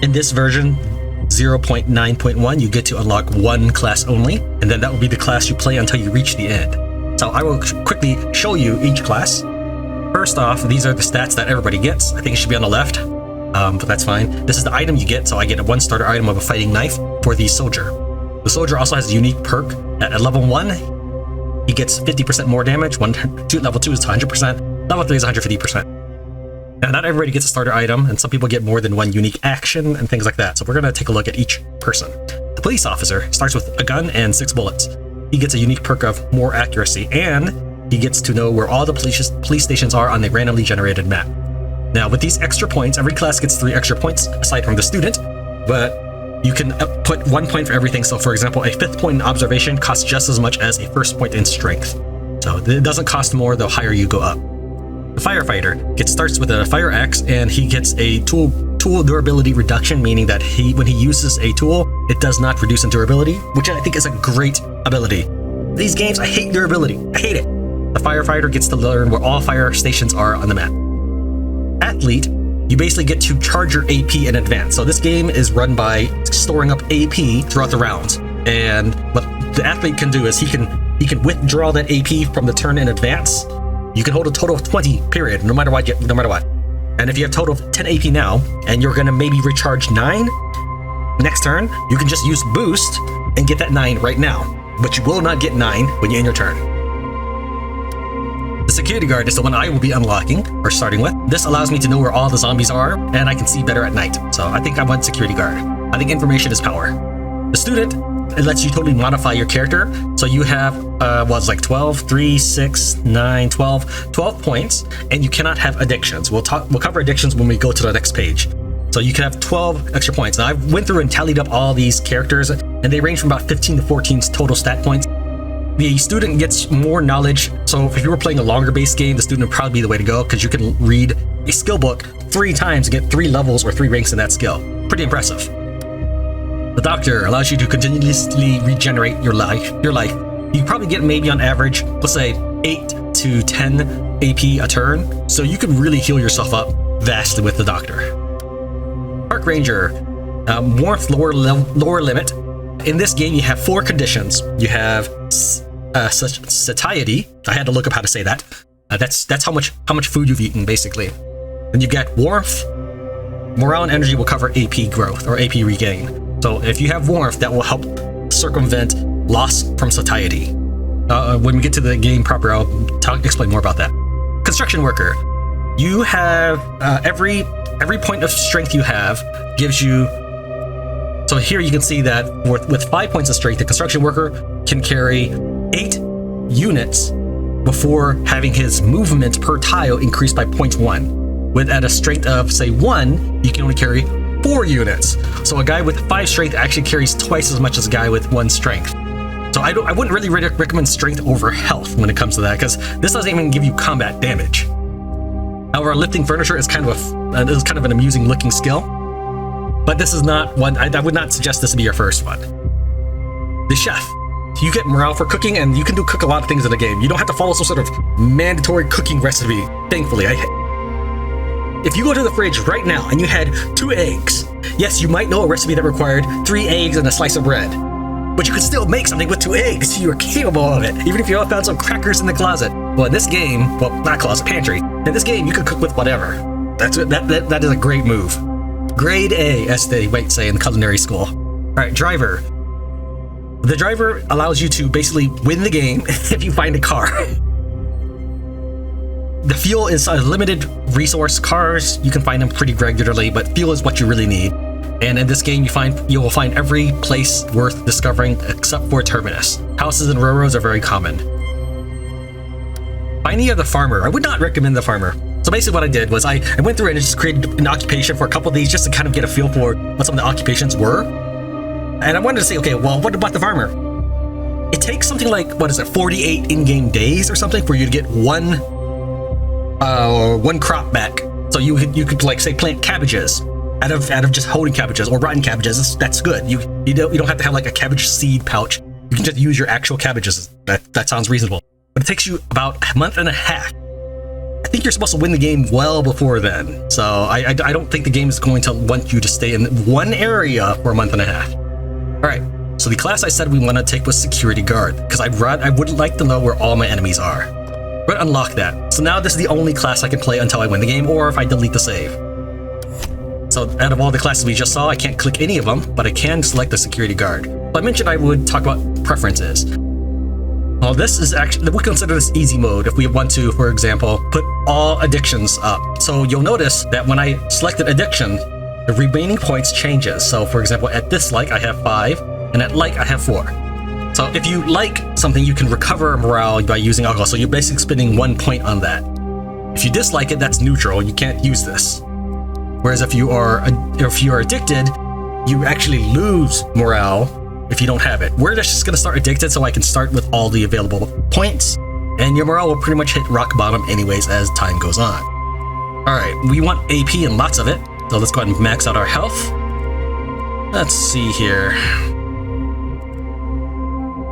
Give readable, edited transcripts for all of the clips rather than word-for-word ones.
In this version 0.9.1, you get to unlock one class only, and then that will be the class you play until you reach the end. So I will quickly show you each class. First off, these are the stats that everybody gets. I think it should be on the left, but that's fine. This is the item you get, so I get a 1 starter item of a fighting knife for the soldier. The soldier also has a unique perk. At level 1, he gets 50% more damage. Level 2 is 100%. Level 3 is 150%. Now, not everybody gets a starter item, and some people get more than one unique action and things like that. So we're going to take a look at each person. The police officer starts with a gun and 6 bullets. He gets a unique perk of more accuracy, and he gets to know where all the police stations are on the randomly generated map. Now, with these extra points, every class gets 3 extra points aside from the student, but you can put 1 point for everything. So for example, a 5th point in observation costs just as much as a 1st point in strength. So it doesn't cost more the higher you go up. The firefighter starts with a fire axe, and he gets a tool durability reduction, meaning that when he uses a tool, it does not reduce in durability, which I think is a great ability. These games, I hate durability. I hate it. The firefighter gets to learn where all fire stations are on the map. Athlete, you basically get to charge your AP in advance. So this game is run by storing up AP throughout the rounds. And what the athlete can do is he can withdraw that AP from the turn in advance. You can hold a total of 20, period, no matter what. And if you have a total of 10 AP now, and you're gonna maybe recharge 9 next turn, you can just use boost and get that 9 right now. But you will not get 9 when you end your turn. The security guard is the one I will be unlocking, or starting with. This allows me to know where all the zombies are, and I can see better at night. So I think I want security guard. I think information is power. The student, it lets you totally modify your character. So you have, 12, 3, 6, 9, 12 points, and you cannot have addictions. We'll cover addictions when we go to the next page. So you can have 12 extra points. Now I went through and tallied up all these characters, and they range from about 15 to 14 total stat points. The student gets more knowledge. So if you were playing a longer base game, the student would probably be the way to go, because you can read a skill book 3 times and get 3 levels or 3 ranks in that skill. Pretty impressive. The doctor allows you to continuously regenerate your life. You probably get maybe on average, let's say 8 to 10 AP a turn. So you can really heal yourself up vastly with the doctor. Park ranger, warmth lower limit. In this game, you have 4 conditions. You have satiety. I had to look up how to say that. That's how much food you've eaten, basically. Then you've got warmth. Morale and energy will cover AP growth or AP regain. So if you have warmth, that will help circumvent loss from satiety. When we get to the game proper, I'll explain more about that. Construction worker. You have every point of strength you have gives you. So here you can see that with 5 points of strength, the construction worker can carry 8 units before having his movement per tile increased by 0.1. With at a strength of say 1, you can only carry 4 units. So a guy with 5 strength actually carries twice as much as a guy with 1 strength. So I wouldn't really recommend strength over health when it comes to that, because this doesn't even give you combat damage. However, lifting furniture is kind of an amusing looking skill. But this is not one, I would not suggest this to be your first one. The chef. You get morale for cooking, and you can cook a lot of things in the game. You don't have to follow some sort of mandatory cooking recipe, thankfully. If you go to the fridge right now and you had 2 eggs, yes, you might know a recipe that required 3 eggs and a slice of bread. But you could still make something with 2 eggs. You are capable of it, even if you found some crackers in the closet. Well, in this game, well, not closet, pantry. In this game, you can cook with whatever. That is a great move. Grade A, as they might say in culinary school. All right, driver. The driver allows you to basically win the game if you find a car. The fuel is a limited resource. Cars, you can find them pretty regularly, but fuel is what you really need. And in this game, you will find every place worth discovering except for Terminus. Houses and railroads are very common. Finding the farmer. I would not recommend the farmer. So basically what I did was I went through and just created an occupation for a couple of these just to kind of get a feel for what some of the occupations were. And I wanted to say, okay, well, what about the farmer? It takes something like, 48 in-game days or something for you to get one crop back. So you could like say plant cabbages out of just holding cabbages or rotten cabbages. That's good. You don't have to have like a cabbage seed pouch. You can just use your actual cabbages. That sounds reasonable. But it takes you about a month and a half. I think you're supposed to win the game well before then. So I don't think the game is going to want you to stay in one area for a month and a half. All right, so the class I said we want to take was security guard, because I would like to know where all my enemies are. We're gonna unlock that. So now this is the only class I can play until I win the game, or if I delete the save. So out of all the classes we just saw, I can't click any of them, but I can select the security guard. So I mentioned I would talk about preferences. Well, this is actually, we consider this easy mode if we want to, for example, put all addictions up. So you'll notice that when I selected addiction, the remaining points changes. So for example, at dislike, I have 5, and at like, I have 4. So if you like something, you can recover morale by using alcohol. So you're basically spending 1 point on that. If you dislike it, that's neutral. You can't use this. Whereas if you are addicted, you actually lose morale if you don't have it. We're just gonna start addicted, so I can start with all the available points, and your morale will pretty much hit rock bottom anyways as time goes on. All right, we want AP and lots of it, so let's go ahead and max out our health. Let's see here.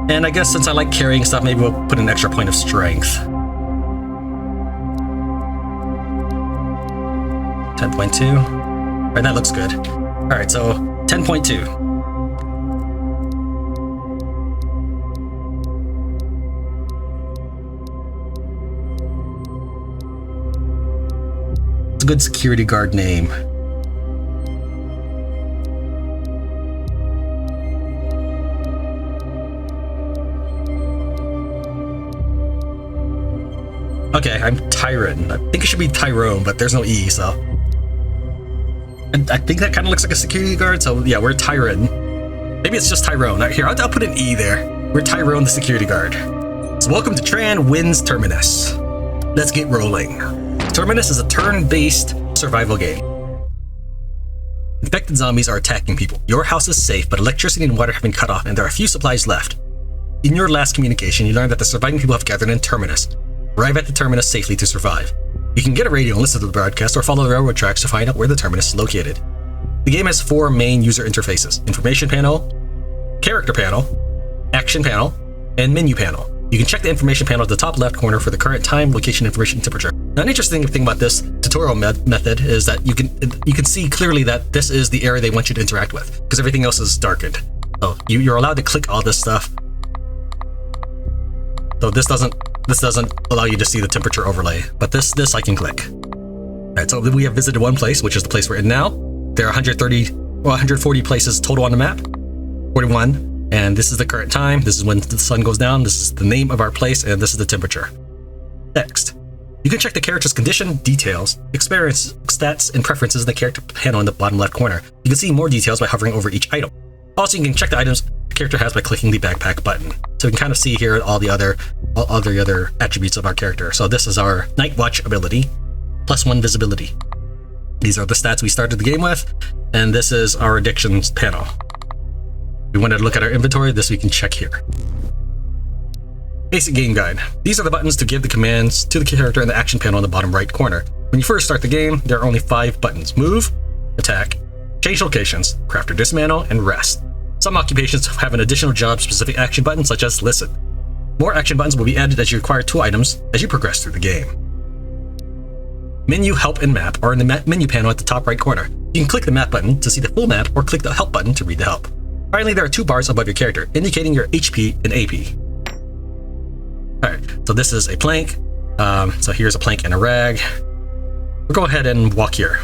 And I guess since I like carrying stuff, maybe we'll put an extra point of strength. 10.2. All right, that looks good. All right, so 10.2. It's a good security guard name. Okay, I'm Tran. I think it should be Tyrone, but there's no E, so. And I think that kind of looks like a security guard, so yeah, we're Tran. Maybe it's just Tyrone. Here, I'll put an E there. We're Tyrone, the security guard. So welcome to Tran Wins Terminus. Let's get rolling. Terminus is a turn-based survival game. Infected zombies are attacking people. Your house is safe, but electricity and water have been cut off, and there are few supplies left. In your last communication, you learned that the surviving people have gathered in Terminus. Arrive at the Terminus safely to survive. You can get a radio and listen to the broadcast, or follow the railroad tracks to find out where the Terminus is located. The game has 4 main user interfaces: information panel, character panel, action panel, and menu panel. You can check the information panel at the top left corner for the current time, location, information, and temperature. Now, an interesting thing about this tutorial method is that you can see clearly that this is the area they want you to interact with, because everything else is darkened. So you're allowed to click all this stuff. So this doesn't allow you to see the temperature overlay, but this I can click. All right, so we have visited one place, which is the place we're in now. There are 140 places total on the map, 41, and this is the current time. This is when the sun goes down. This is the name of our place, and this is the temperature. Next, you can check the character's condition, details, experience, stats, and preferences in the character panel in the bottom left corner. You can see more details by hovering over each item. Also, you can check the items the character has by clicking the backpack button. So we can kind of see here all the other attributes of our character. So this is our Night Watch ability, +1 visibility. These are the stats we started the game with, and this is our addictions panel. We wanted to look at our inventory. This we can check here. Basic game guide. These are the buttons to give the commands to the character in the action panel in the bottom right corner. When you first start the game, there are only 5 buttons: move, attack, change locations, craft or dismantle, and rest. Some occupations have an additional job-specific action button, such as listen. More action buttons will be added as you acquire 2 items as you progress through the game. Menu, help, and map are in the menu panel at the top right corner. You can click the map button to see the full map, or click the help button to read the help. Finally, there are 2 bars above your character, indicating your HP and AP. Alright, so this is a plank. So here's a plank and a rag. We'll go ahead and walk here.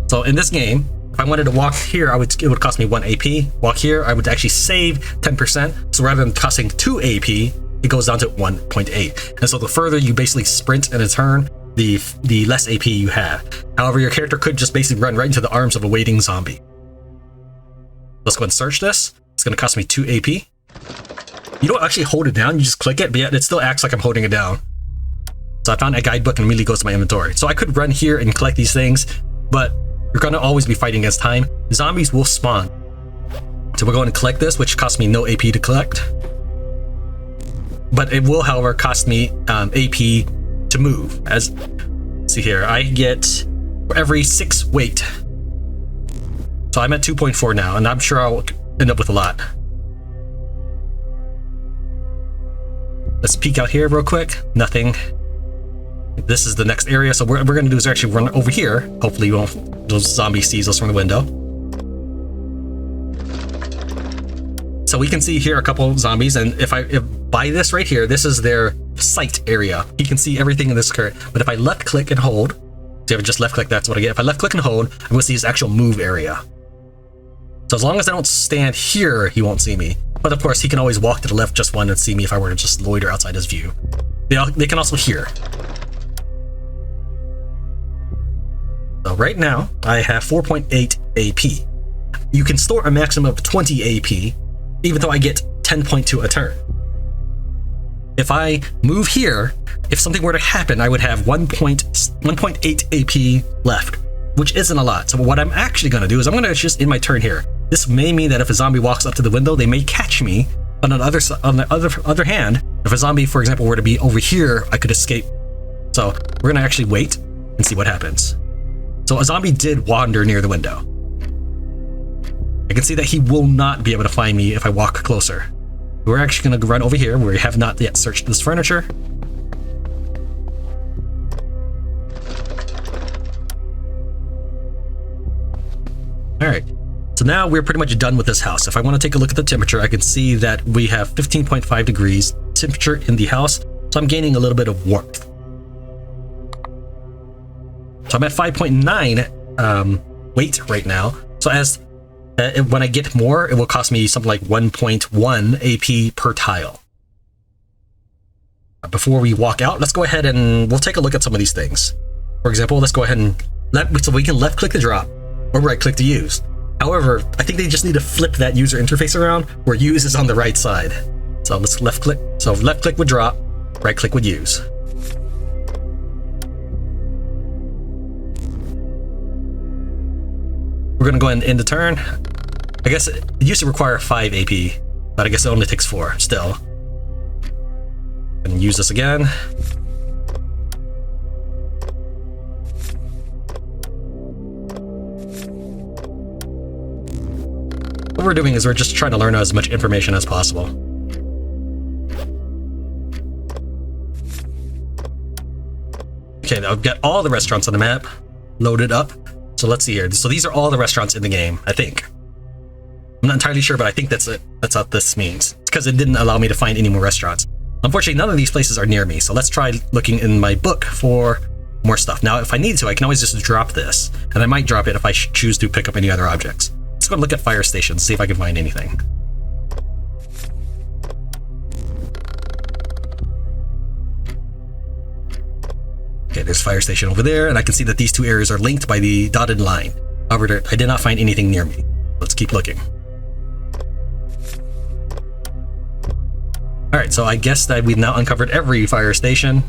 So in this game, if I wanted to walk here, it would cost me 1 AP. Walk here, I would actually save 10%. So rather than costing 2 AP, it goes down to 1.8. And so the further you basically sprint in a turn, the less AP you have. However, your character could just basically run right into the arms of a waiting zombie. Let's go ahead and search this. It's going to cost me 2 AP. You don't actually hold it down, you just click it, but yet it still acts like I'm holding it down. So I found a guidebook and immediately goes to my inventory. So I could run here and collect these things, but you're going to always be fighting against time. Zombies will spawn. So we're going to collect this, which costs me no AP to collect. But it will, however, cost me AP to move. See here, I get for every 6 weight. So I'm at 2.4 now, and I'm sure I'll end up with a lot. Let's peek out here real quick. Nothing. This is the next area. So what we're going to do is actually run over here. Hopefully you won't, those zombies sees us from the window. So we can see here a couple of zombies, and if by this right here, this is their sight area. You can see everything in this current. But if I left click and hold, so if I just left click, that's what I get. If I left click and hold, I'm going to see his actual move area. So as long as I don't stand here, he won't see me. But of course, he can always walk to the left just one and see me if I were to just loiter outside his view. They can also hear. So right now, I have 4.8 AP. You can store a maximum of 20 AP, even though I get 10.2 a turn. If I move here, if something were to happen, I would have 1.8 AP left, which isn't a lot. So what I'm actually going to do is I'm going to just end my turn here. This may mean that if a zombie walks up to the window, they may catch me. But on the other hand, if a zombie, for example, were to be over here, I could escape. So we're going to actually wait and see what happens. So a zombie did wander near the window. I can see that he will not be able to find me if I walk closer. We're actually going to run over here where we have not yet searched this furniture. Alright, so now we're pretty much done with this house. If I want to take a look at the temperature, I can see that we have 15.5 degrees temperature in the house, so I'm gaining a little bit of warmth. So I'm at 5.9 weight right now, so as when I get more, it will cost me something like 1.1 AP per tile. Before we walk out, let's go ahead and we'll take a look at some of these things. For example, let's go ahead and so we can left click to drop or right click to use. However, I think they just need to flip that user interface around where use is on the right side. So let's left click. So left click would drop, right click would use. We're going to go ahead and end the turn. I guess it used to require 5 AP, but I guess it only takes 4 still. And use this again. What we're doing is we're just trying to learn as much information as possible. Okay, now I've got all the restaurants on the map loaded up. So let's see here. So these are all the restaurants in the game, I think. I'm not entirely sure, but I think that's it. That's what this means. It's because it didn't allow me to find any more restaurants. Unfortunately, none of these places are near me, so let's try looking in my book for more stuff. Now, if I need to, I can always just drop this, and I might drop it if I choose to pick up any other objects. Let's go look at fire stations, see if I can find anything. Okay, there's fire station over there, and I can see that these two areas are linked by the dotted line. However, I did not find anything near me. Let's keep looking. Alright, so I guess that we've now uncovered every fire station.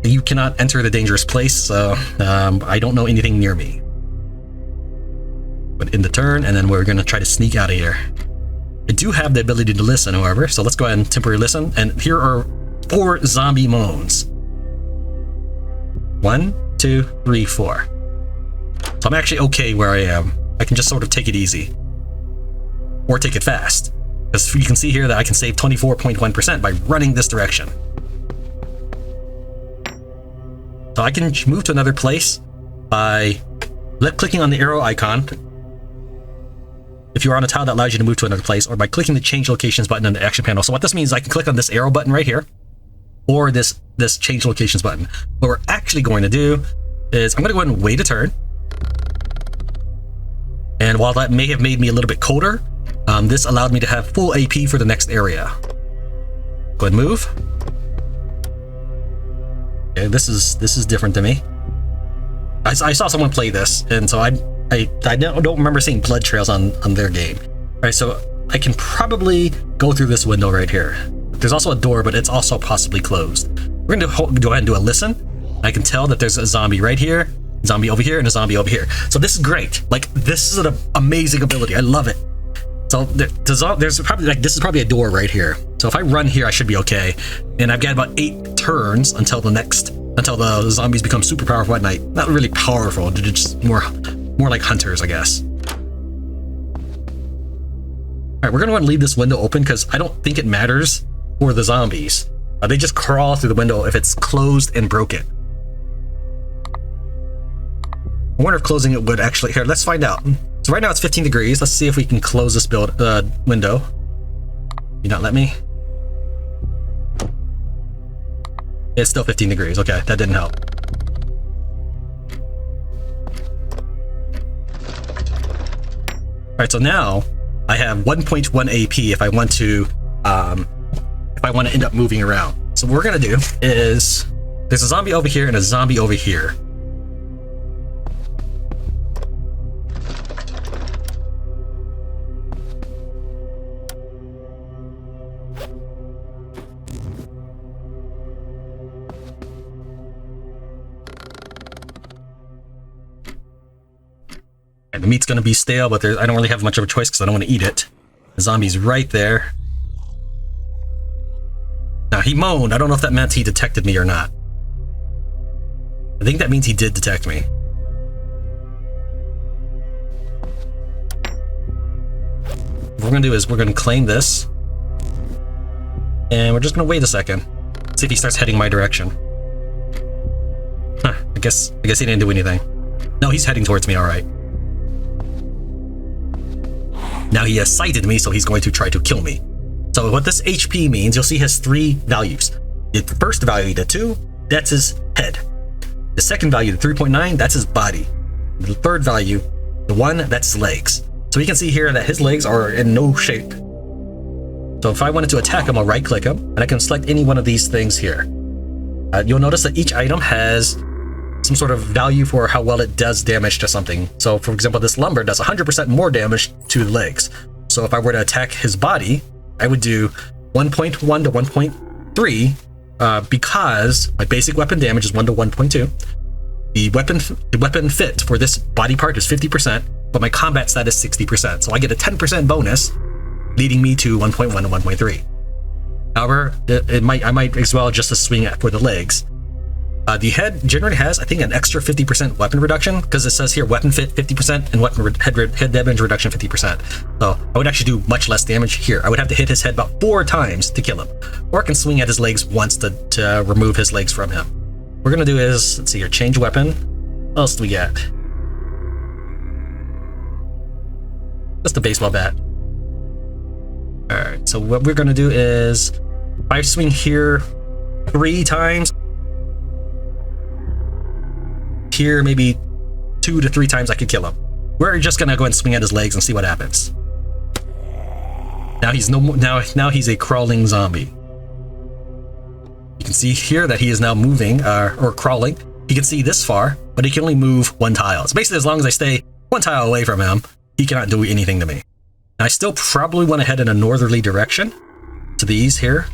You cannot enter the dangerous place, so I don't know anything near me. But in the turn, and then we're going to try to sneak out of here. I do have the ability to listen, however, so let's go ahead and temporarily listen. And here are 4 zombie moans. 1, 2, 3, 4. So I'm actually okay where I am. I can just sort of take it easy. Or take it fast. Because you can see here that I can save 24.1% by running this direction. So I can move to another place by clicking on the arrow icon. If you're on a tile that allows you to move to another place, or by clicking the change locations button on the action panel. So what this means is I can click on this arrow button right here, or this change locations button. What we're actually going to do is I'm going to go ahead and wait a turn. And while that may have made me a little bit colder, this allowed me to have full AP for the next area. Go ahead and move. Okay, this is different to me. I saw someone play this, and so I don't remember seeing blood trails on their game. All right, so I can probably go through this window right here. There's also a door, but it's also possibly closed. We're going to go ahead and do a listen. I can tell that there's a zombie right here, zombie over here, and a zombie over here. So this is great. Like, this is an amazing ability. I love it. So there's probably, like, this is probably a door right here. So if I run here, I should be okay. And I've got about 8 turns until the zombies become super powerful at night. Not really powerful, they're just more like hunters, I guess. All right, we're gonna go ahead and leave this window open because I don't think it matters for the zombies. They just crawl through the window if it's closed and broken. I wonder if closing it would actually... Here, let's find out. So right now it's 15 degrees. Let's see if we can close this window. You not let me? It's still 15 degrees. Okay, that didn't help. Alright, so now I have 1.1 AP if I want to end up moving around. So what we're gonna do is there's a zombie over here and a zombie over here. And the meat's gonna be stale, but I don't really have much of a choice because I don't want to eat it. The zombie's right there. Now, he moaned. I don't know if that meant he detected me or not. I think that means he did detect me. What we're going to do is we're going to claim this. And we're just going to wait a second. See if he starts heading my direction. Huh, I guess he didn't do anything. No, he's heading towards me, alright. Now he has sighted me, so he's going to try to kill me. So what this HP means, you'll see he has 3 values. The first value, the 2, that's his head. The second value, the 3.9, that's his body. The third value, the 1, that's his legs. So you can see here that his legs are in no shape. So if I wanted to attack him, I'll right click him, and I can select any one of these things here. You'll notice that each item has some sort of value for how well it does damage to something. So for example, this lumber does 100% more damage to the legs. So if I were to attack his body, I would do 1.1 to 1.3 because my basic weapon damage is 1 to 1.2. The weapon fit for this body part is 50%, but my combat stat is 60%. So I get a 10% bonus, leading me to 1.1 to 1.3. However, I might as well just swing for the legs. The head generally has, I think, an extra 50% weapon reduction because it says here weapon fit 50% and weapon head damage reduction 50%. So I would actually do much less damage here. I would have to hit his head about 4 times to kill him, or I can swing at his legs once to remove his legs from him. What we're gonna do is, let's see here, change weapon. What else do we get? Just a baseball bat. All right. So what we're gonna do is, if I swing here 3 times. Here maybe 2 to 3 times I could kill him. We're just gonna go and swing at his legs and see what happens. Now he's now he's a crawling zombie. You can see here that he is now moving or crawling. He can see this far, but he can only move 1 tile. So basically, as long as I stay 1 tile away from him, he cannot do anything to me. Now, I still probably want to head in a northerly direction to these here.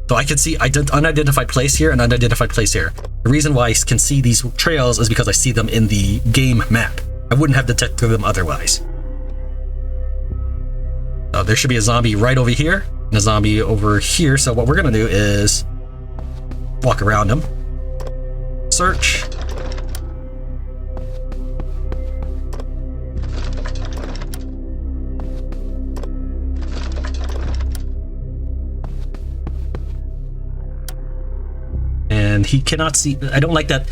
So I can see unidentified place here and unidentified place here. The reason why I can see these trails is because I see them in the game map. I wouldn't have detected them otherwise. So there should be a zombie right over here and a zombie over here. So what we're gonna do is walk around him, search. And he cannot see. I don't like that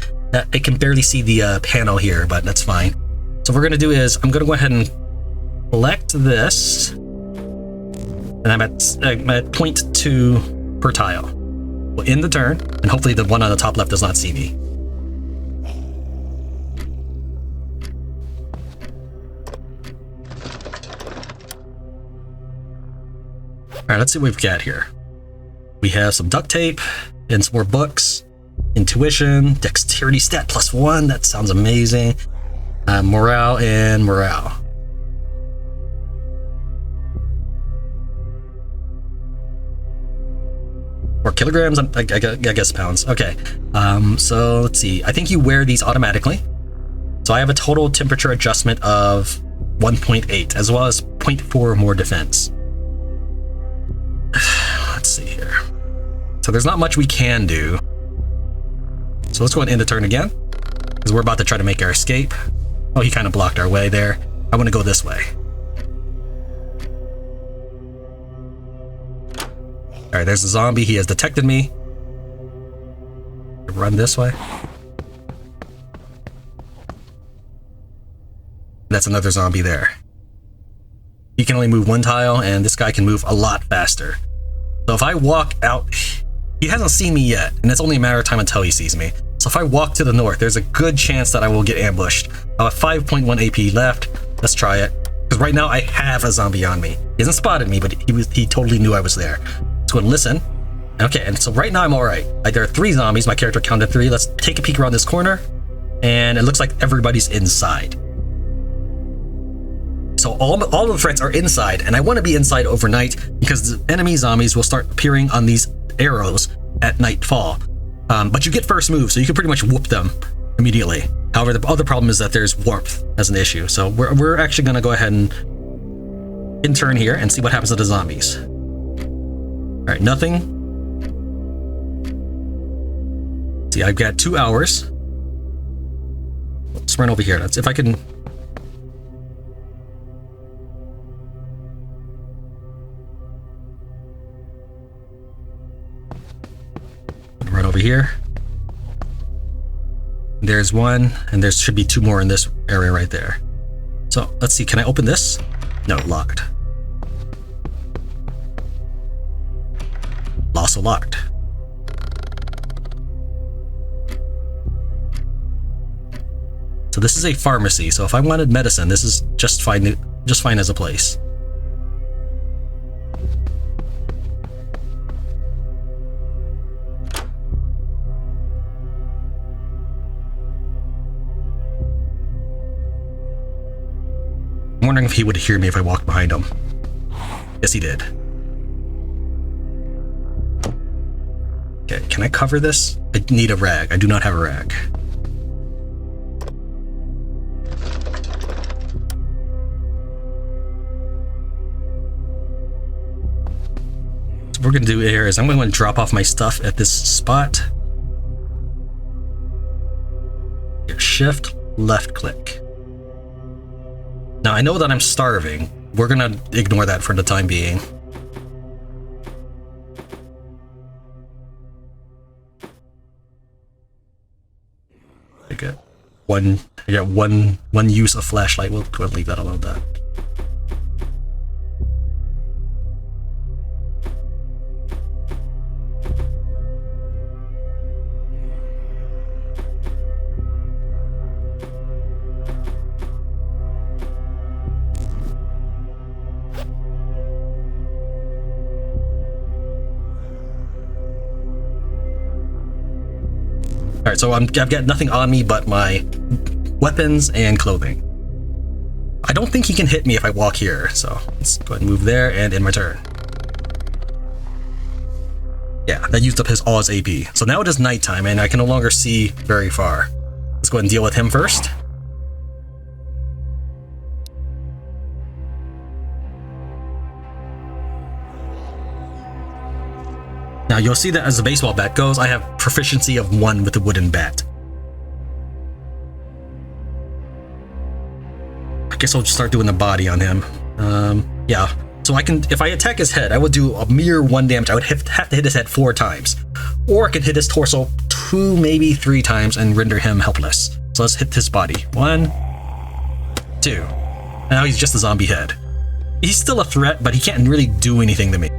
I can barely see the panel here, but that's fine. So what we're gonna do is I'm gonna go ahead and select this, and I'm at 0.2 per tile. We'll end the turn, and hopefully the one on the top left does not see me. All right, let's see what we've got here. We have some duct tape and some more books. Intuition, dexterity stat +1. That sounds amazing. Morale and morale. Or kilograms? I guess pounds. Okay. So let's see. I think you wear these automatically. So I have a total temperature adjustment of 1.8, as well as 0.4 more defense. Let's see here. So there's not much we can do. So let's go ahead and end the turn again, because we're about to try to make our escape. Oh, he kind of blocked our way there. I want to go this way. All Alright, there's a zombie. He has detected me. Run this way. That's another zombie there. He can only move one tile, and this guy can move a lot faster. So if I walk out, he hasn't seen me yet, and it's only a matter of time until he sees me. So if I walk to the north, there's a good chance that I will get ambushed. I have 5.1 AP left. Let's try it. Because right now I have a zombie on me. He hasn't spotted me, but he totally knew I was there. Let's go and listen. Okay, and so right now I'm alright. There are 3 zombies. My character counted 3. Let's take a peek around this corner. And it looks like everybody's inside. So all the threats are inside, and I want to be inside overnight because the enemy zombies will start appearing on these arrows at nightfall. But you get first move, so you can pretty much whoop them immediately. However, the other problem is that there's warmth as an issue. So we're actually going to go ahead and intern here and see what happens to the zombies. All right, nothing. See, I've got 2 hours. Let's run over here. Let's if I can. Run over here. There's 1, and there should be 2 more in this area right there. So let's see, can I open this? No, locked. Also locked. So this is a pharmacy, so if I wanted medicine, this is just fine as a place. I'm wondering if he would hear me if I walked behind him. Yes, he did. Okay, can I cover this? I need a rag. I do not have a rag. So what we're going to do here is I'm going to drop off my stuff at this spot. Shift, left click. Now, I know that I'm starving. We're gonna ignore that for the time being. I got one use of flashlight. We'll go ahead and leave that alone then. Alright, so I've got nothing on me but my weapons and clothing. I don't think he can hit me if I walk here, so let's go ahead and move there and end my turn. Yeah, that used up all his AP. So now it is nighttime and I can no longer see very far. Let's go ahead and deal with him first. Now you'll see that as the baseball bat goes, I have proficiency of 1 with the wooden bat. I guess I'll just start doing the body on him. Yeah, so I can, if I attack his head, I would do a mere 1 damage. I would have to hit his head 4 times. Or I could hit his torso 2, maybe 3 times and render him helpless. So let's hit his body. 1, 2. Now he's just a zombie head. He's still a threat, but he can't really do anything to me.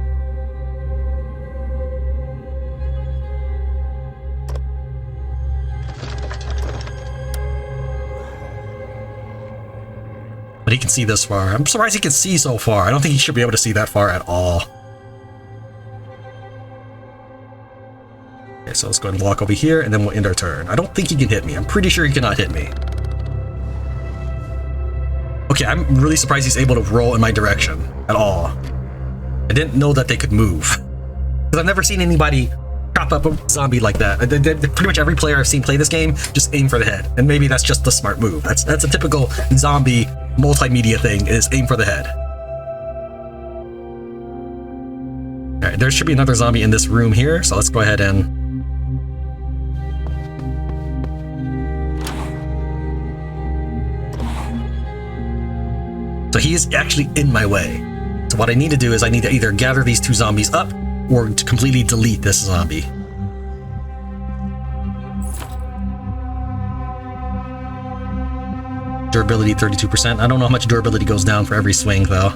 But he can see this far. I'm surprised he can see so far. I don't think he should be able to see that far at all. Okay, so let's go ahead and walk over here and then we'll end our turn. I don't think he can hit me. I'm pretty sure he cannot hit me. Okay, I'm really surprised he's able to roll in my direction at all. I didn't know that they could move. Because I've never seen anybody chop up a zombie like that. Pretty much every player I've seen play this game just aim for the head. And maybe that's just the smart move. That's a typical zombie multimedia thing, is aim for the head. Alright, there should be another zombie in this room here, so let's go ahead and... So he is actually in my way. So what I need to do is I need to either gather these 2 zombies up or to completely delete this zombie. Durability 32%. I don't know how much durability goes down for every swing though.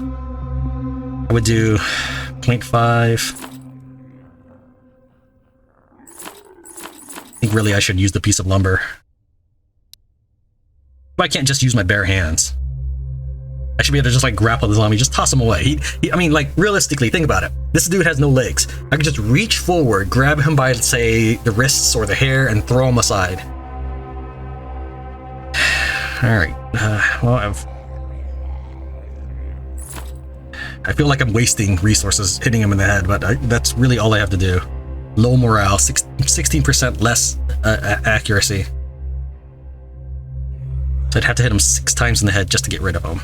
I would do 0.5. I think really I should use the piece of lumber. But I can't just use my bare hands. I should be able to just like grapple the zombie, just toss him away. I mean, like, realistically, think about it. This dude has no legs. I could just reach forward, grab him by, say, the wrists or the hair, and throw him aside. Alright, well, I feel like I'm wasting resources hitting him in the head, but that's really all I have to do. Low morale, 16% less accuracy. So I'd have to hit him 6 times in the head just to get rid of him.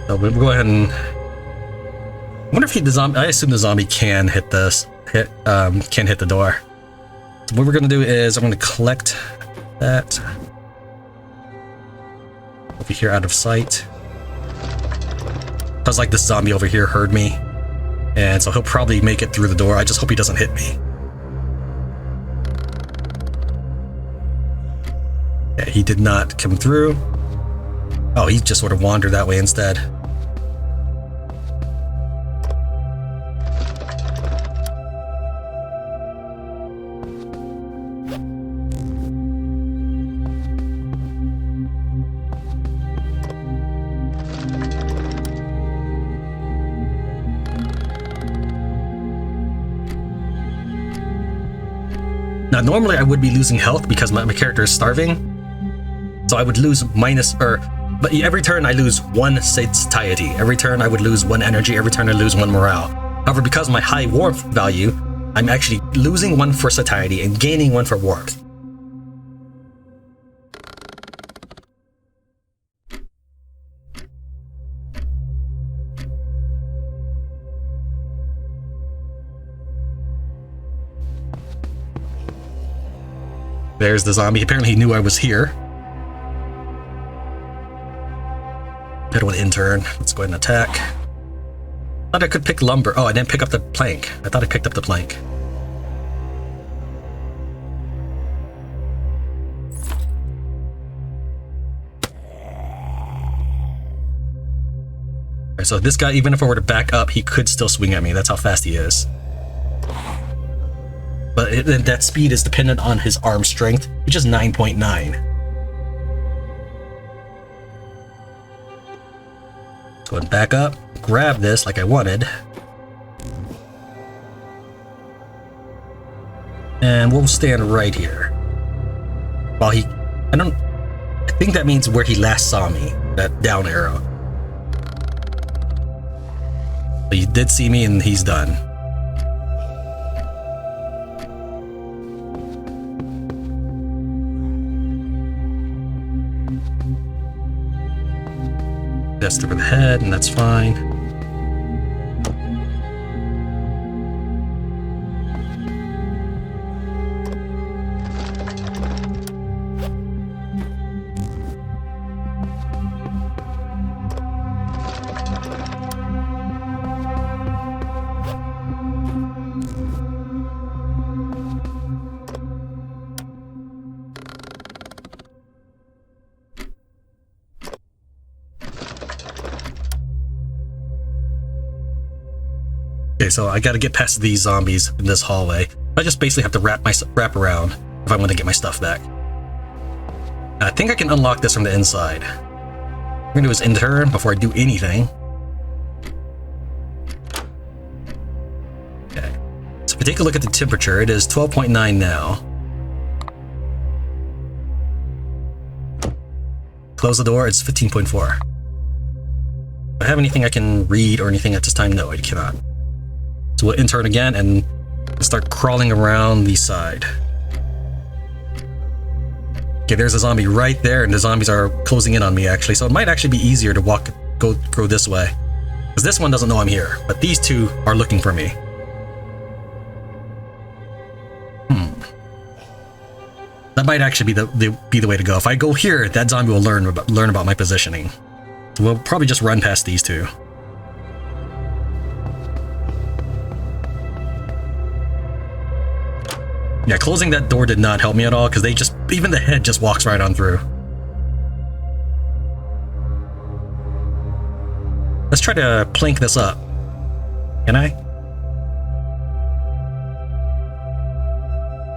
So we'll go ahead and... I wonder if the zombie... I assume the zombie can hit this. Can hit the door. So what we're going to do is I'm going to collect that. Over here out of sight. Sounds like this zombie over here heard me. And so he'll probably make it through the door. I just hope he doesn't hit me. Yeah, he did not come through. Oh, he just sort of wandered that way instead. Now, normally I would be losing health because my character is starving. So I would lose but every turn I lose 1 satiety. Every turn I would lose 1 energy. Every turn I lose 1 morale. However, because of my high warmth value, I'm actually losing 1 for satiety and gaining 1 for warmth. There's the zombie. Apparently he knew I was here. Hit one intern. Let's go ahead and attack. Thought I could pick lumber. Oh, I didn't pick up the plank. I thought I picked up the plank. Alright, so this guy, even if I were to back up, he could still swing at me. That's how fast he is. But that speed is dependent on his arm strength, which is 9.9. Go ahead and back up, grab this like I wanted. And we'll stand right here. While I think that means where he last saw me, that down arrow. But he did see me and he's done. That's through the head, and that's fine. Okay, so I gotta get past these zombies in this hallway. I just basically have to wrap around if I want to get my stuff back. I think I can unlock this from the inside. What I'm gonna do is intern before I do anything. Okay, so if we take a look at the temperature, it is 12.9 now. Close the door, it's 15.4. Do I have anything I can read or anything at this time? No, I cannot. So we'll intern again and start crawling around the side. Okay, there's a zombie right there, and the zombies are closing in on me actually, so it might actually be easier to go this way. Because this one doesn't know I'm here, but these two are looking for me. That might actually be the way to go. If I go here, that zombie will learn about my positioning. So we'll probably just run past these two. Yeah, closing that door did not help me at all because even the head just walks right on through. Let's try to plank this up. Can I?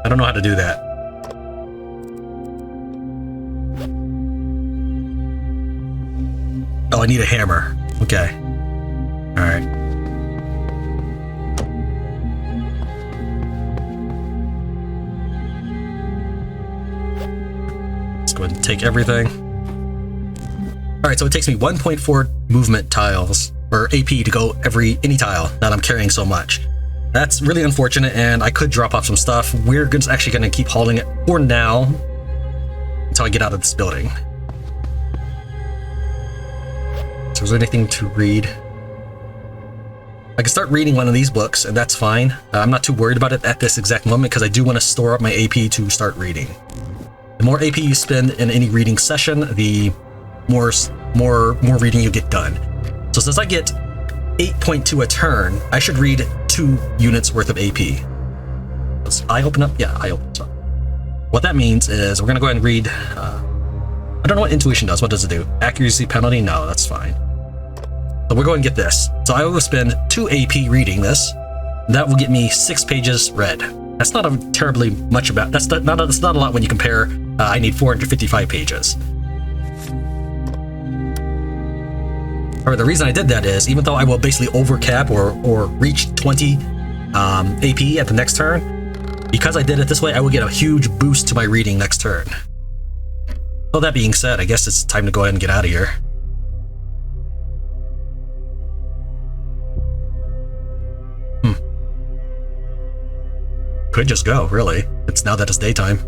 I don't know how to do that. Oh, I need a hammer. Okay. Alright. Let's go ahead and take everything. Alright, so it takes me 1.4 movement tiles, or AP, to go any tile that I'm carrying so much. That's really unfortunate, and I could drop off some stuff. We're actually going to keep hauling it for now until I get out of this building. So is there anything to read? I can start reading one of these books, and that's fine. I'm not too worried about it at this exact moment because I do want to store up my AP to start reading. The more AP you spend in any reading session, the more reading you get done. So since I get 8.2 a turn, I should read 2 units worth of AP. Does I open up? Yeah, I open up. What that means is we're gonna go ahead and read. I don't know what intuition does. What does it do? Accuracy penalty? No, that's fine. So we're going to get this. So I will spend 2 AP reading this. That will get me 6 pages read. That's not a terribly much about. That's not a lot when you compare. I need 455 pages. Or the reason I did that is, even though I will basically overcap or reach 20 AP at the next turn, because I did it this way, I will get a huge boost to my reading next turn. So that being said, I guess it's time to go ahead and get out of here. Could just go, really. It's now that it's daytime.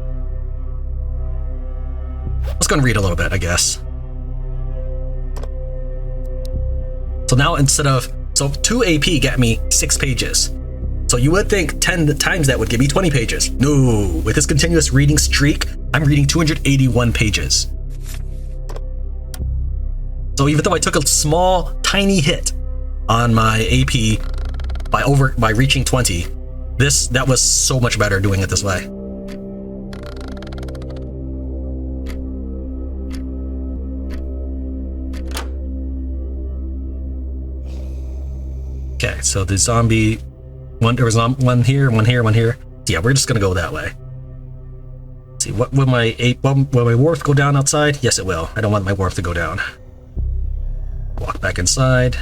Let's go and read a little bit, I guess. So now instead of, 2 AP got me 6 pages. So you would think 10 times that would give me 20 pages. No, with this continuous reading streak, I'm reading 281 pages. So even though I took a small, tiny hit on my AP by reaching 20, that was so much better doing it this way. Okay, so the zombie there was one here, one here, one here. So yeah, we're just gonna go that way. Let's see, will my warmth go down outside? Yes, it will. I don't want my warmth to go down. Walk back inside.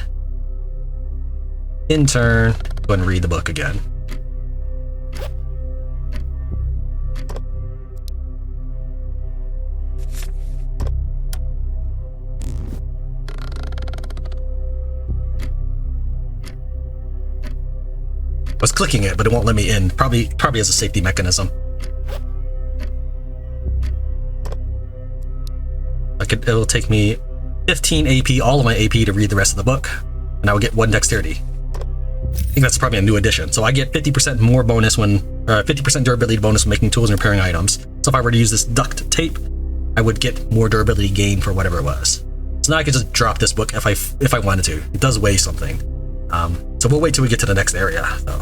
In turn, go and read the book again. I was clicking it, but it won't let me in. Probably as a safety mechanism. It'll take me 15 AP, all of my AP, to read the rest of the book, and I will get 1 dexterity. I think that's probably a new addition. So I get 50% more bonus 50% durability bonus when making tools and repairing items. So if I were to use this duct tape, I would get more durability gain for whatever it was. So now I can just drop this book if I wanted to. It does weigh something. So we'll wait till we get to the next area, though.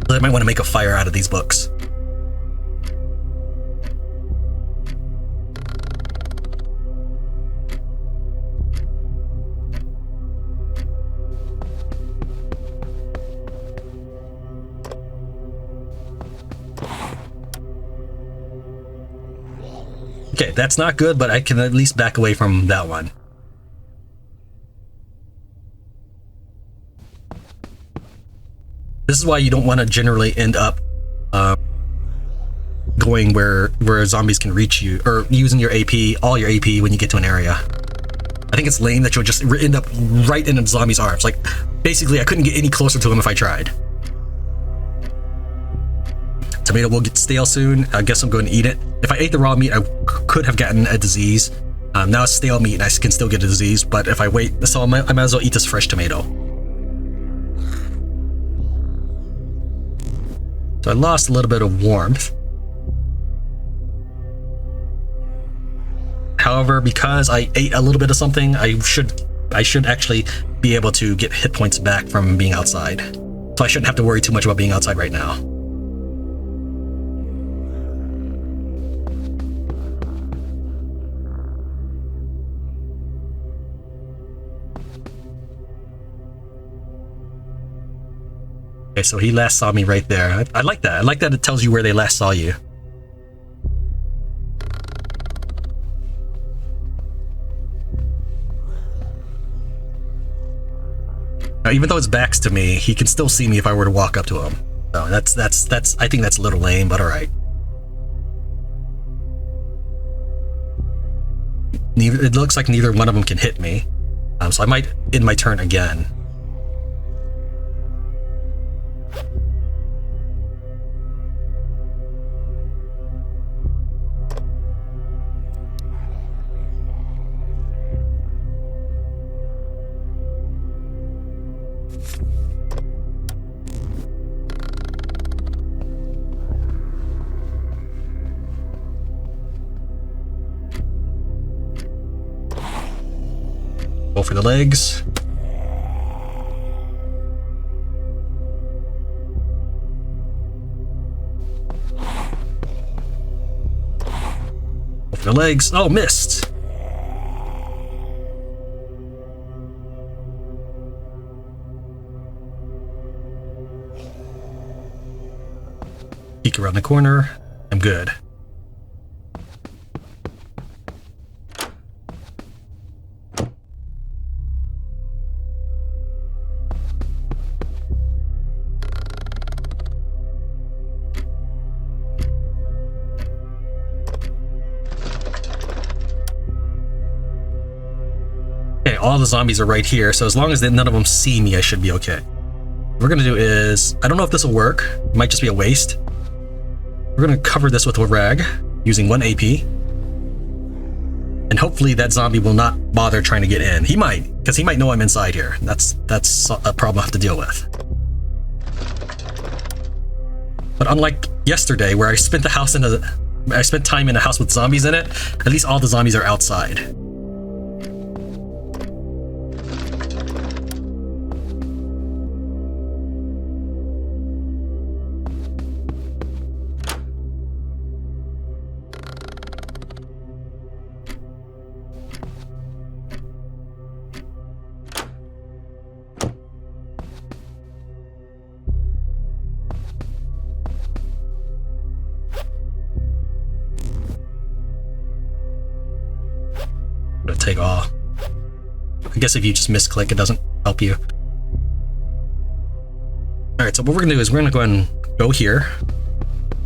So I might want to make a fire out of these books. Okay, that's not good, but I can at least back away from that one. This is why you don't want to generally end up going where zombies can reach you, or using your AP, all your AP, when you get to an area. I think it's lame that you'll just end up right in a zombie's arms. Like, basically, I couldn't get any closer to him if I tried. Tomato will get stale soon. I guess I'm going to eat it. If I ate the raw meat, I could have gotten a disease. Now it's stale meat, and I can still get a disease, but if I wait, so I might as well eat this fresh tomato. So I lost a little bit of warmth. However, because I ate a little bit of something, I should actually be able to get hit points back from being outside. So I shouldn't have to worry too much about being outside right now. Okay, so he last saw me right there. I like that. I like that it tells you where they last saw you. Now, even though his back's to me, he can still see me if I were to walk up to him. So that's I think that's a little lame, but all right. It looks like neither one of them can hit me, so I might end my turn again. Go for the legs. Go for the legs. Oh, missed. Peek around the corner. I'm good. All the zombies are right here, so as long as none of them see me, I should be okay. What we're gonna do is, I don't know if this will work. It might just be a waste. We're gonna cover this with a rag using 1 AP, and hopefully that zombie will not bother trying to get in. He might, because he might know I'm inside here. That's a problem I have to deal with. But unlike yesterday, where I spent time in a house with zombies in it, at least all the zombies are outside. Take off. I guess if you just misclick, it doesn't help you. Alright, so what we're gonna do is we're gonna go ahead and go here,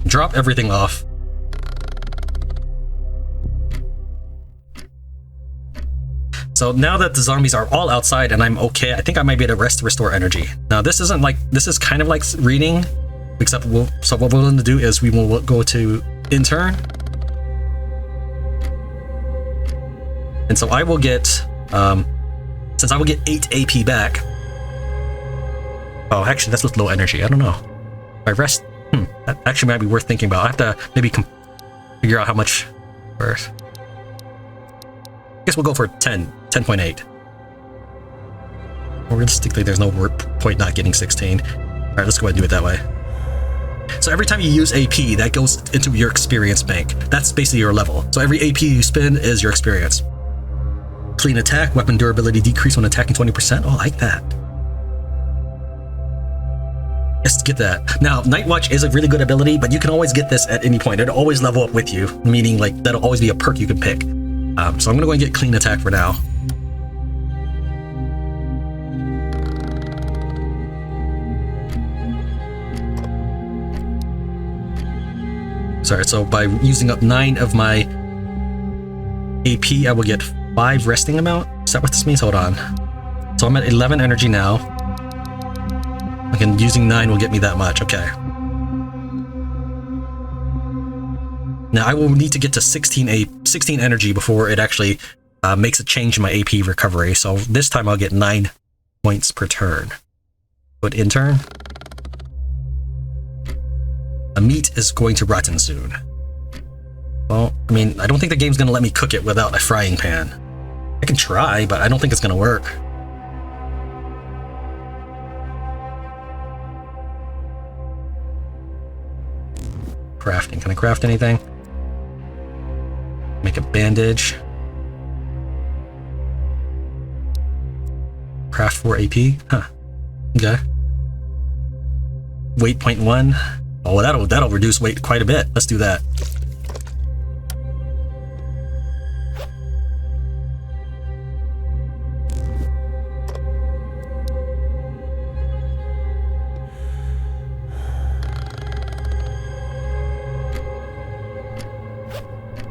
drop everything off. So now that the zombies are all outside and I'm okay, I think I might be able to restore energy. Now this is kind of like reading, except so what we're going to do is we will go to intern. And so I will get, since I will get 8 AP back. Oh, actually, that's with low energy. I don't know. If I rest, that actually might be worth thinking about. I have to maybe figure out how much first. I guess we'll go for 10.8. Realistically, there's no point not getting 16. All right, let's go ahead and do it that way. So every time you use AP, that goes into your experience bank. That's basically your level. So every AP you spend is your experience. Clean attack, weapon durability decrease when attacking 20%. Oh, I like that. Let's get that. Now, Night Watch is a really good ability, but you can always get this at any point. It'll always level up with you, meaning like that'll always be a perk you can pick. So I'm gonna go and get clean attack for now. Sorry, so by using up 9 of my AP, I will get 5 resting amount. Is that what this means? Hold on. So I'm at 11 energy now. Again, using 9 will get me that much. Okay. Now I will need to get to 16 energy before it actually makes a change in my AP recovery. So this time I'll get 9 points per turn. But in turn, a meat is going to rotten soon. Well, I mean, I don't think the game's gonna let me cook it without a frying pan. I can try, but I don't think it's gonna work. Crafting. Can I craft anything? Make a bandage. Craft 4 AP? Huh. Okay. Weight 0.1. Oh, that'll reduce weight quite a bit. Let's do that.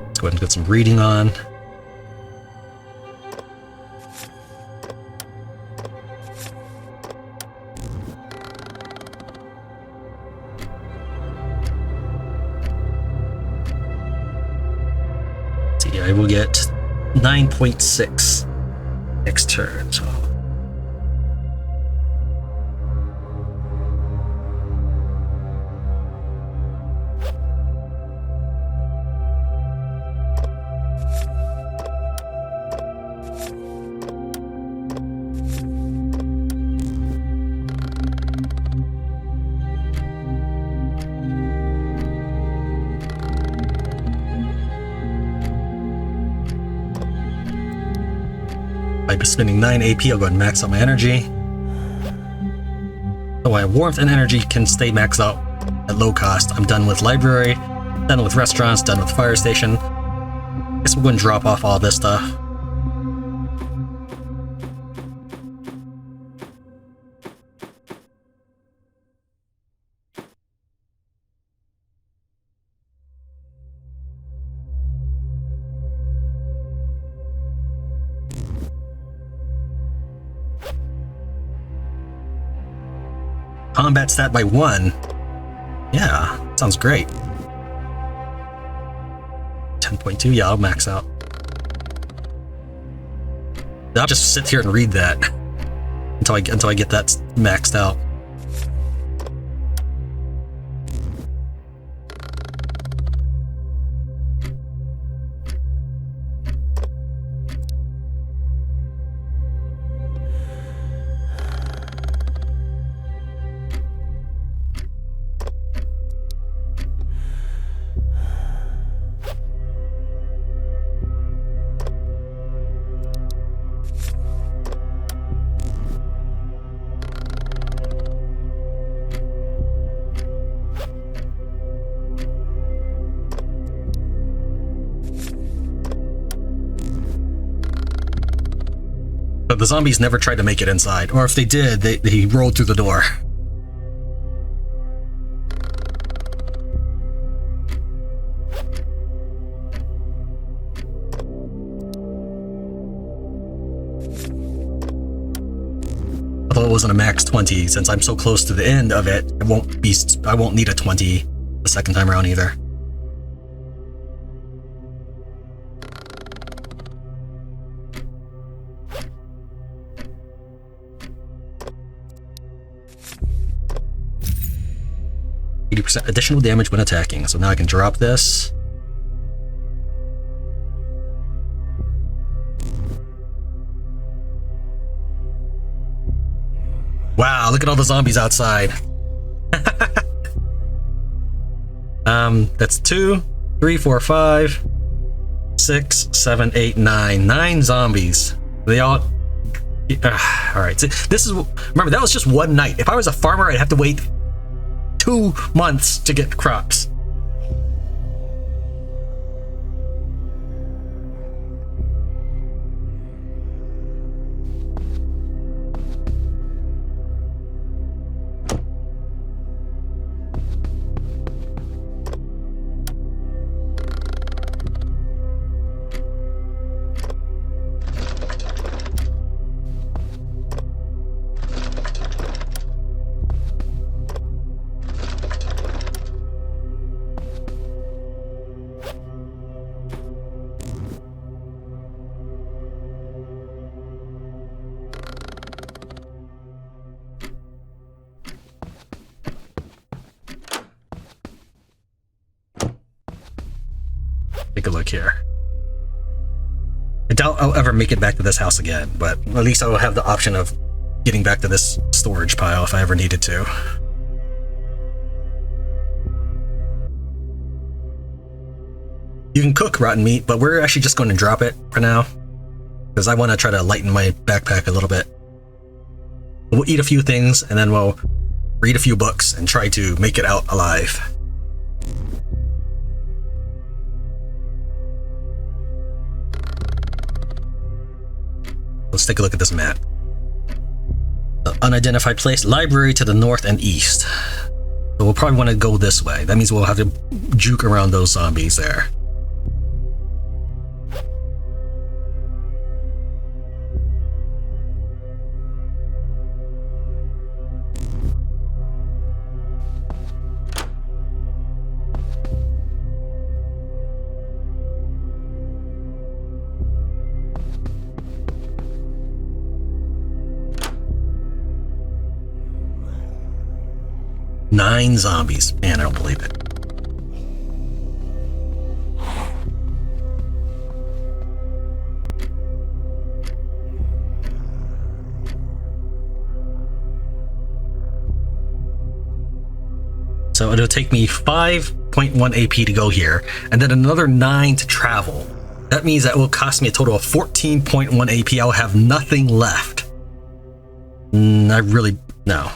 Let's go ahead and get some reading on. I will get 9.6 next turn. So. By spending 9 AP, I'll go ahead and max out my energy. So my warmth and energy can stay maxed out at low cost. I'm done with library, done with restaurants, done with fire station. I guess we'll go and drop off all this stuff. Combat stat by 1. Yeah, sounds great. 10.2, yeah, I'll max out. I'll just sit here and read that until I get that maxed out. But the zombies never tried to make it inside, or if they did, they rolled through the door. Although it wasn't a max 20, since I'm so close to the end of it, I won't need a 20 the second time around either. %, additional damage when attacking. So now I can drop this. Wow, look at all the zombies outside. That's 2, 3, 4, 5, 6, 7, 8, 9. 9 zombies. They all... Alright, so this is... Remember, that was just one night. If I was a farmer, I'd have to wait 2 months to get crops. take a look here. I doubt I'll ever make it back to this house again, but at least I will have the option of getting back to this storage pile if I ever needed to. You can cook rotten meat, but we're actually just going to drop it for now, because I want to try to lighten my backpack a little bit. We'll eat a few things, and then we'll read a few books and try to make it out alive. Let's take a look at this map. The unidentified place, library to the north and east. So we'll probably want to go this way. That means we'll have to juke around those zombies there. Nine zombies. Man, I don't believe it. So it'll take me 5.1 AP to go here, and then another 9 to travel. That means that will cost me a total of 14.1 AP. I'll have nothing left. I really... no.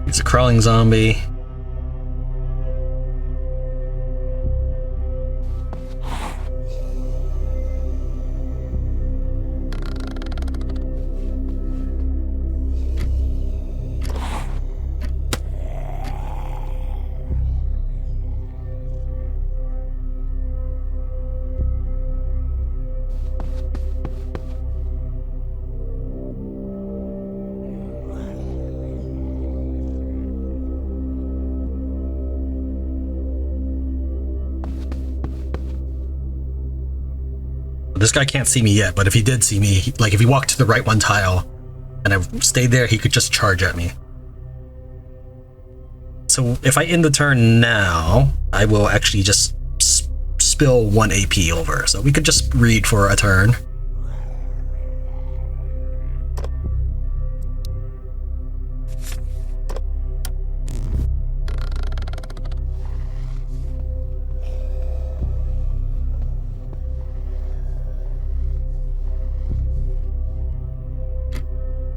It's a crawling zombie. This guy can't see me yet, but if he did see me, like if he walked to the right one tile and I stayed there, he could just charge at me. So if I end the turn now, I will actually just spill 1 AP over. So we could just read for a turn.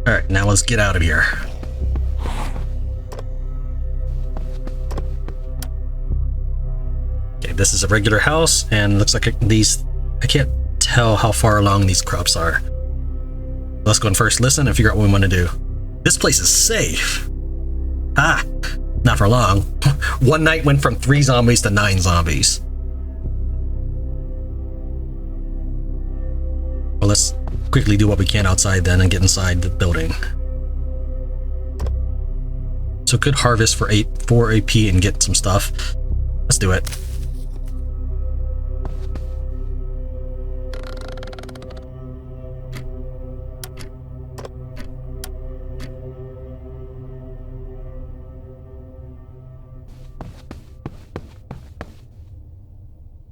Alright, now let's get out of here. Okay, this is a regular house, and looks like these... I can't tell how far along these crops are. Let's go and first listen and figure out what we want to do. This place is safe! Ah! Not for long. One night went from 3 zombies to 9 zombies. Well, let's quickly do what we can outside then and get inside the building. So could harvest for 4 AP and get some stuff. Let's do it.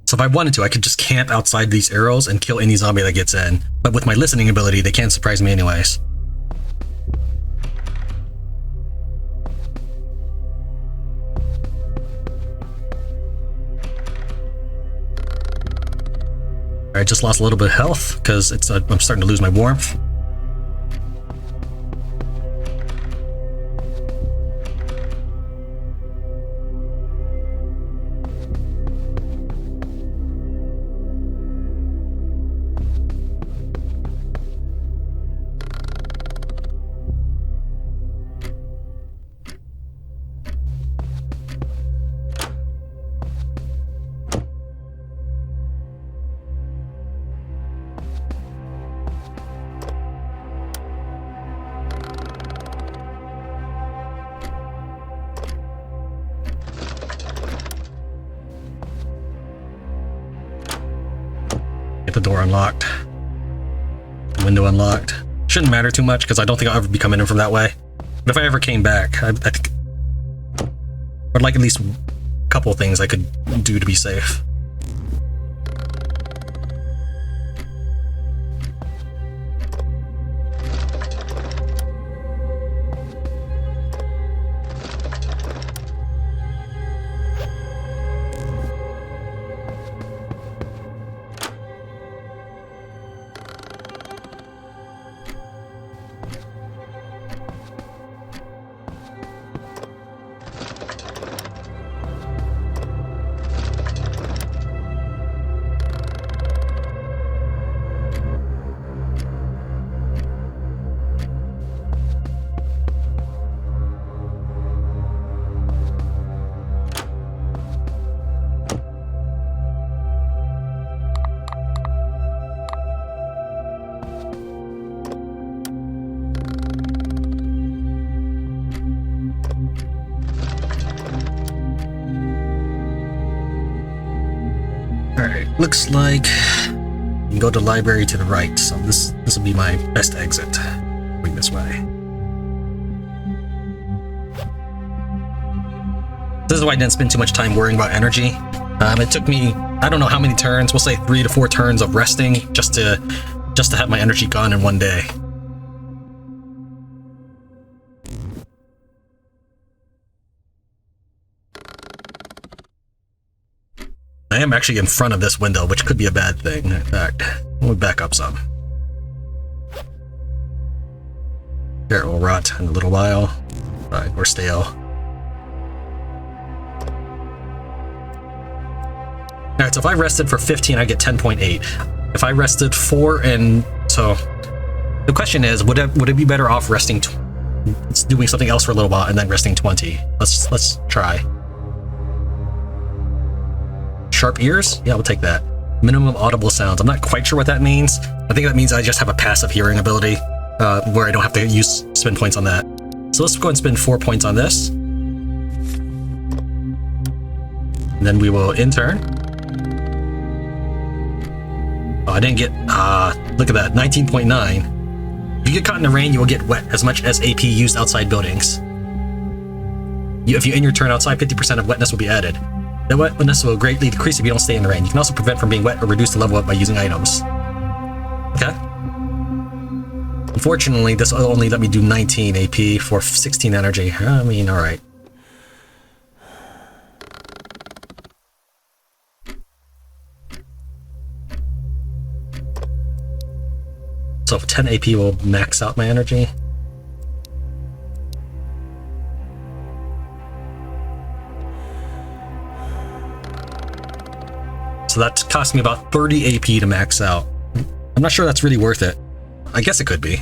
So if I wanted to, I could just camp outside these arrows and kill any zombie that gets in. But with my listening ability, they can't surprise me anyways. I just lost a little bit of health because I'm starting to lose my warmth. the door unlocked. The window unlocked. Shouldn't matter too much because I don't think I'll ever be coming in from that way. But if I ever came back, I think I'd like at least a couple of things I could do to be safe. Looks like you can go to the library to the right, so this will be my best exit. Going this way. This is why I didn't spend too much time worrying about energy. It took me, I don't know how many turns, we'll say 3 to 4 turns of resting just to have my energy gone in one day. I am actually in front of this window, which could be a bad thing. In fact, we'll back up some. There, it will rot in a little while, or stale. Alright, so if I rested for 15, I get 10.8. If I rested 4 and... So, the question is, would it be better off resting... doing something else for a little while and then resting 20? Let's try. Sharp ears? Yeah, we'll take that. Minimum audible sounds. I'm not quite sure what that means. I think that means I just have a passive hearing ability, where I don't have to spend points on that. So let's go ahead and spend 4 points on this. And then we will intern. Oh, I didn't get... look at that, 19.9. If you get caught in the rain, you will get wet as much as AP used outside buildings. If you end your turn outside, 50% of wetness will be added. The wetness will greatly decrease if you don't stay in the rain. You can also prevent from being wet or reduce the level up by using items. Okay. Unfortunately, this will only let me do 19 AP for 16 energy. I mean, alright. So 10 AP will max out my energy. So that cost me about 30 AP to max out. I'm not sure that's really worth it. I guess it could be.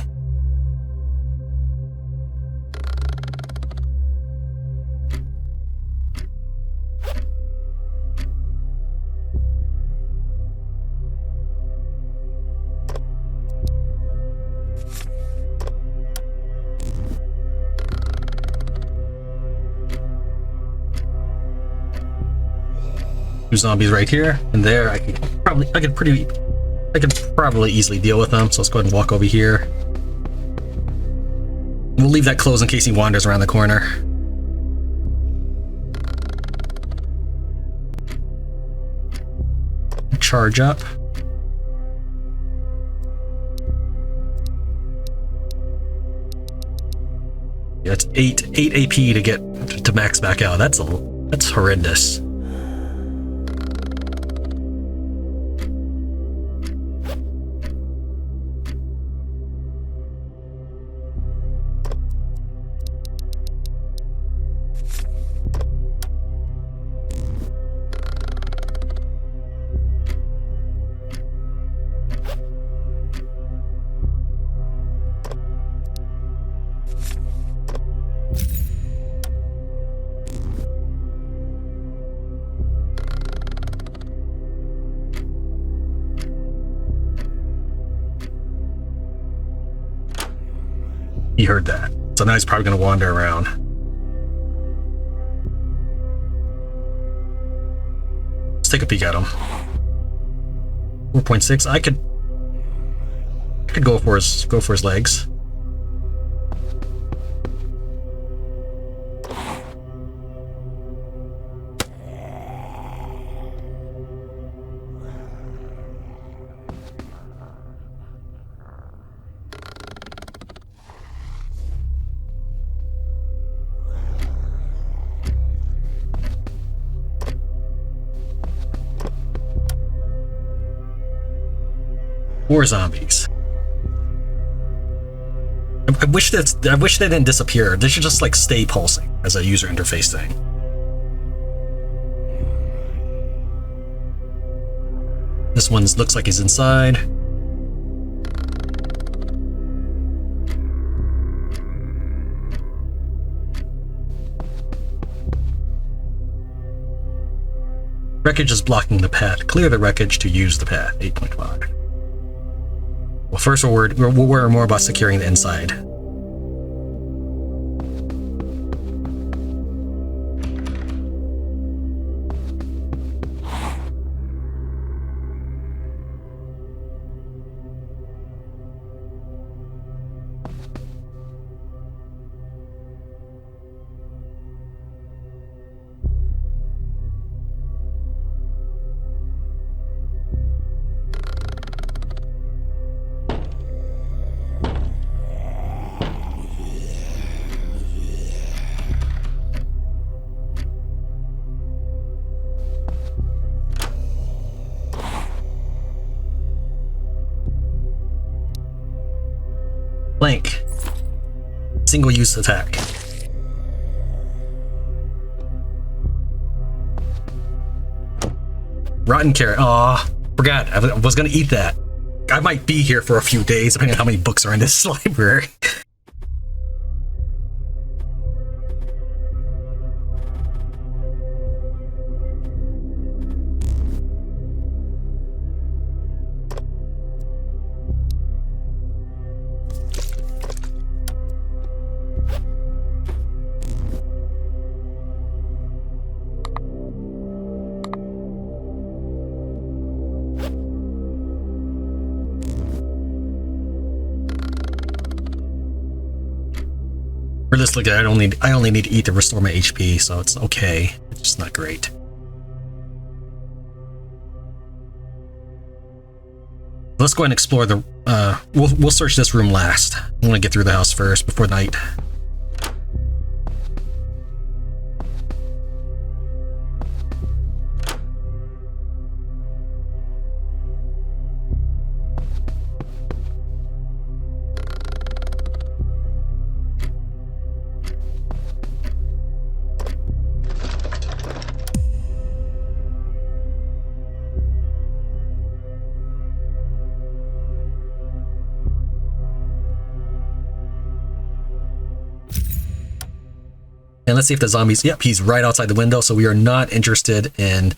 Two zombies right here and there. I could probably easily deal with them. So let's go ahead and walk over here. We'll leave that closed in case he wanders around the corner. Charge up. Yeah, it's 8 AP to get to max back out. That's horrendous. He heard that. So now he's probably going to wander around. Let's take a peek at him. 4.6. I could go for his legs. More zombies. I wish they didn't disappear. They should just like stay pulsing as a user interface thing. This one looks like he's inside. Wreckage is blocking the path. Clear the wreckage to use the path. 8.5. Well, first we'll worry more about securing the inside. Blank. Single-use attack. Rotten carrot. Aw, forgot. I was gonna eat that. I might be here for a few days, depending on how many books are in this library. Realistically, I only need to eat to restore my HP, so it's okay. It's just not great. Let's go ahead and explore the. We'll search this room last. I want to get through the house first before night. And let's see if the zombies, yep, he's right outside the window, so we are not interested in,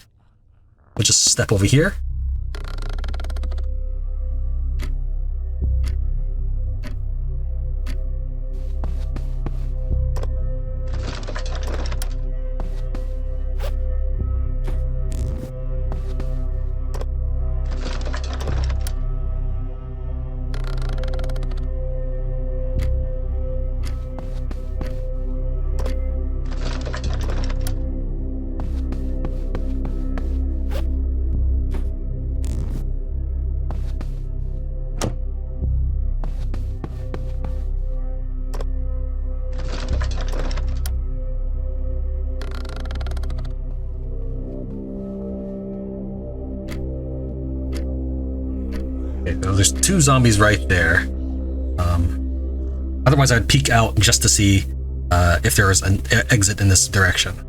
we'll just step over here. There's two zombies right there. Otherwise, I'd peek out just to see if there is an exit in this direction.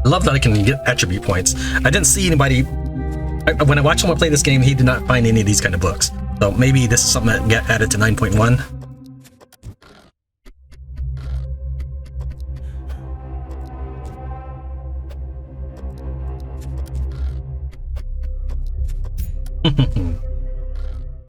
love that I can get attribute points. I didn't see anybody, when I watched someone play this game, he did not find any of these kind of books. So maybe this is something that get added to 9.1.